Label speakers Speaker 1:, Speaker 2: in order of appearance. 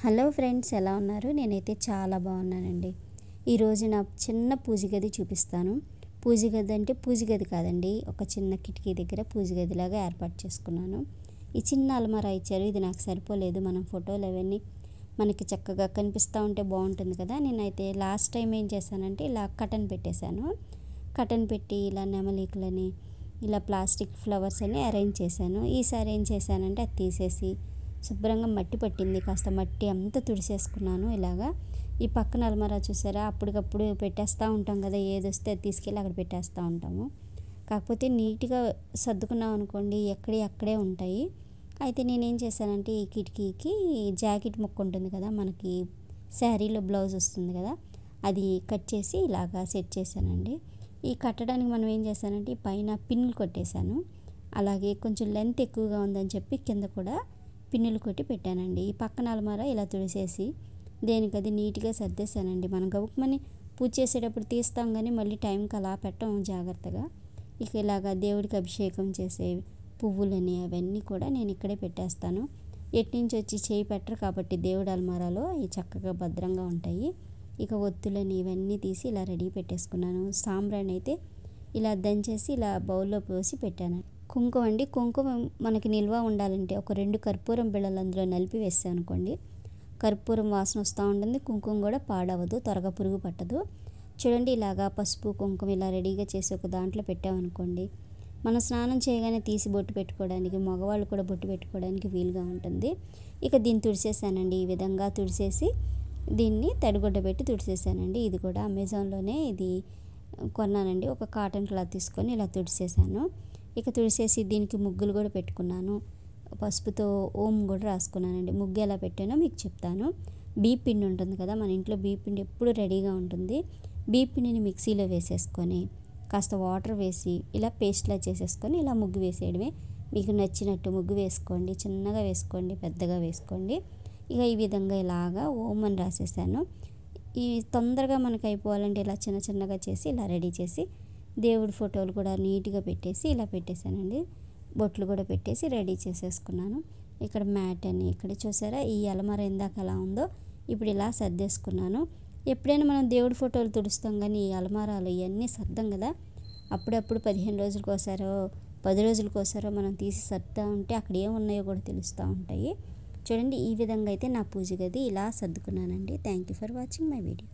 Speaker 1: Hello friends, ఎలా ఉన్నారు? నేనైతే చాలా బాగున్నానండి. ఈరోజు నా చిన్న పూజ గది చూపిస్తాను. పూజ గది అంటే పూజ గది కాదండి, ఒక చిన్న కిటికీ దగ్గర పూజ గదిలాగా ఏర్పాటు చేసుకున్నాను. ఈ చిన్న అలమారా ఇచ్చారు, ఇది నాకు సరిపోలేదు. మనం ఫోటోలు అవన్నీ మనకి చక్కగా కనిపిస్తూ ఉంటే బాగుంటుంది కదా. నేనైతే లాస్ట్ టైం ఏం చేశానంటే ఇలా కటన్ పెట్టేశాను. కటన్ పెట్టి ఇలా నెమలికలని ఇలా ప్లాస్టిక్ ఫ్లవర్స్ అని అరేంజ్ చేశాను. ఈసారి ఏం చేశానంటే అది తీసేసి శుభ్రంగా మట్టి పట్టింది, కాస్త మట్టి అంతా తుడిసేసుకున్నాను. ఇలాగా ఈ పక్కన అల్మారా చూసారా, అప్పటికప్పుడు పెట్టేస్తూ ఉంటాం కదా, ఏది వస్తే అది తీసుకెళ్ళి అక్కడ పెట్టేస్తూ ఉంటాము. కాకపోతే నీట్గా సర్దుకున్నాం అనుకోండి, అక్కడే ఉంటాయి. అయితే నేనేం చేశానంటే ఈ కిటికీకి జాకెట్ ముక్క ఉంటుంది కదా, మనకి శారీలో బ్లౌజ్ వస్తుంది కదా, అది కట్ చేసి ఇలాగా సెట్ చేశానండి. ఈ కట్టడానికి మనం ఏం చేశానంటే ఈ పైన పిన్నులు కొట్టేశాను. అలాగే కొంచెం లెంత్ ఎక్కువగా ఉందని చెప్పి కింద కూడా పిన్నులు కొట్టి పెట్టానండి. ఈ పక్కన అలమారా ఇలా తుడిసేసి దేనికది నీట్గా సర్దేశానండి. మనం గబుక్మని పూజ చేసేటప్పుడు తీస్తాం కానీ మళ్ళీ టైంకి అలా పెట్టం జాగ్రత్తగా. ఇక ఇలాగా దేవుడికి అభిషేకం చేసే పువ్వులని అవన్నీ కూడా నేను ఇక్కడే పెట్టేస్తాను. ఎట్నుంచి వచ్చి చేయి పెట్టరు కాబట్టి దేవుడి అలమారాలో అవి చక్కగా భద్రంగా ఉంటాయి. ఇక ఒత్తులని ఇవన్నీ తీసి ఇలా రెడీ పెట్టేసుకున్నాను. సాంబ్రాణి అయితే ఇలా దంచేసి ఇలా బౌల్లో పోసి పెట్టాను. కుంకుమ అండి, కుంకుమ మనకి నిల్వ ఉండాలంటే ఒక 2 కర్పూరం బిళ్ళలు అందులో నలిపి వేసాం అనుకోండి, కర్పూరం వాసన వస్తూ ఉంటుంది. కుంకుమ కూడా పాడవదు, త్వరగా పురుగు పట్టదు. చూడండి, ఇలాగా పసుపు కుంకుమ ఇలా రెడీగా చేసి ఒక దాంట్లో పెట్టామనుకోండి, మనం స్నానం చేయగానే తీసి బొట్టు పెట్టుకోవడానికి, మగవాళ్ళు కూడా బొట్టు పెట్టుకోవడానికి వీలుగా ఉంటుంది. ఇక దీన్ని తుడిసేసానండి. ఈ విధంగా తుడిసేసి దీన్ని తడిగుడ్డ పెట్టి తుడిసేసానండి. ఇది కూడా అమెజాన్లోనే ఇది కొన్నానండి. ఒక కాటన్ క్లాత్ తీసుకొని ఇలా తుడిసేసాను. ఇక తుడిసేసి దీనికి ముగ్గులు కూడా పెట్టుకున్నాను. పసుపుతో ఓం కూడా రాసుకున్నానండి. ముగ్గు ఎలా పెట్టానో మీకు చెప్తాను. బియ్య పిండి ఉంటుంది కదా, మన ఇంట్లో బియ్య పిండి ఎప్పుడు రెడీగా ఉంటుంది. బియ్య పిండిని మిక్సీలో వేసేసుకొని కాస్త వాటర్ వేసి ఇలా పేస్ట్లా చేసేసుకొని ఇలా ముగ్గు వేసేయడమే. మీకు నచ్చినట్టు ముగ్గు వేసుకోండి, చిన్నగా వేసుకోండి, పెద్దగా వేసుకోండి. ఇక ఈ విధంగా ఇలాగా ఓం అని రాసేసాను. ఈ తొందరగా మనకు అయిపోవాలంటే ఇలా చిన్న చిన్నగా చేసి ఇలా రెడీ చేసి దేవుడి ఫోటోలు కూడా నీట్గా పెట్టేసి ఇలా పెట్టేశానండి. బొట్లు కూడా పెట్టేసి రెడీ చేసేసుకున్నాను. ఇక్కడ మ్యాట్ అని ఇక్కడ చూసారా, ఈ అలమార ఇందాక ఎలా ఉందో ఇప్పుడు ఇలా సర్దేసుకున్నాను. ఎప్పుడైనా మనం దేవుడి ఫోటోలు తుడుస్తాం కానీ ఈ అలమారాలు ఇవన్నీ సర్దాం కదా, అప్పుడప్పుడు 15 రోజులకోసారో 10 రోజులకోసారో మనం తీసి సర్దా ఉంటే అక్కడ ఏమున్నాయో కూడా తెలుస్తూ ఉంటాయి. చూడండి, ఈ విధంగా అయితే నా పూజ గది ఇలా సర్దుకున్నానండి. Thank you for watching my video.